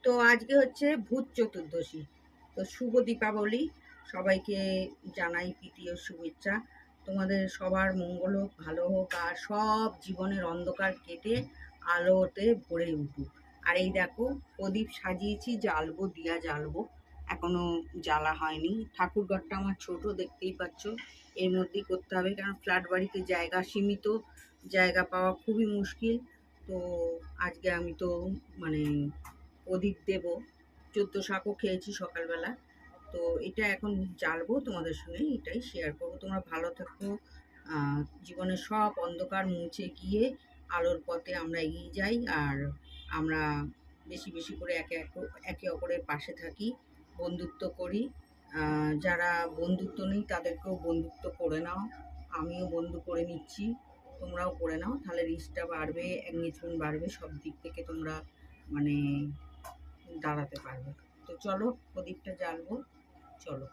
তো আজকে হচ্ছে ভূত চতুর্দশী। তো শুভ দীপাবলি, সবাইকে জানাই প্রীতি ও শুভেচ্ছা। তোমাদের সবার মঙ্গল হোক, ভালো হোক, আর সব জীবনের অন্ধকার কেটে আলোতে ভরে উঠুক। আর এই দেখো, প্রদীপ সাজিয়েছি, জ্বালবো, দিয়া জ্বালবো, এখনো জ্বালা হয়নি। ঠাকুর ঘরটা আমার ছোট, দেখতেই পাচ্ছ, এর মধ্যেই করতে হবে, কারণ ফ্ল্যাট বাড়িতে জায়গা সীমিত, জায়গা পাওয়া খুবই মুশকিল। তো আজকে আমি তো মানে প্রদীপ দেব, 14 শাকও খেয়েছি সকালবেলা। তো এটা এখন জ্বালবো, তোমাদের সঙ্গে এটাই শেয়ার করবো। তোমরা ভালো থাকো, জীবনের সব অন্ধকার মুছে গিয়ে আলোর পথে আমরা এগিয়ে যাই, আর আমরা বেশি বেশি করে একে অপরের পাশে থাকি, বন্ধুত্ব করি। যারা বন্ধুত্ব নেই তাদেরকেও বন্ধুত্ব করে নাও, আমিও বন্ধু করে নিচ্ছি, তোমরাও করে নাও, তাহলে রিস্কটা বাড়বে, এঙ্গেজমেন্ট বাড়বে, সব দিক থেকে তোমরা মানে দাঁড়াতে পারবে। তো চলো প্রদীপটা জ্বালবো, চলো।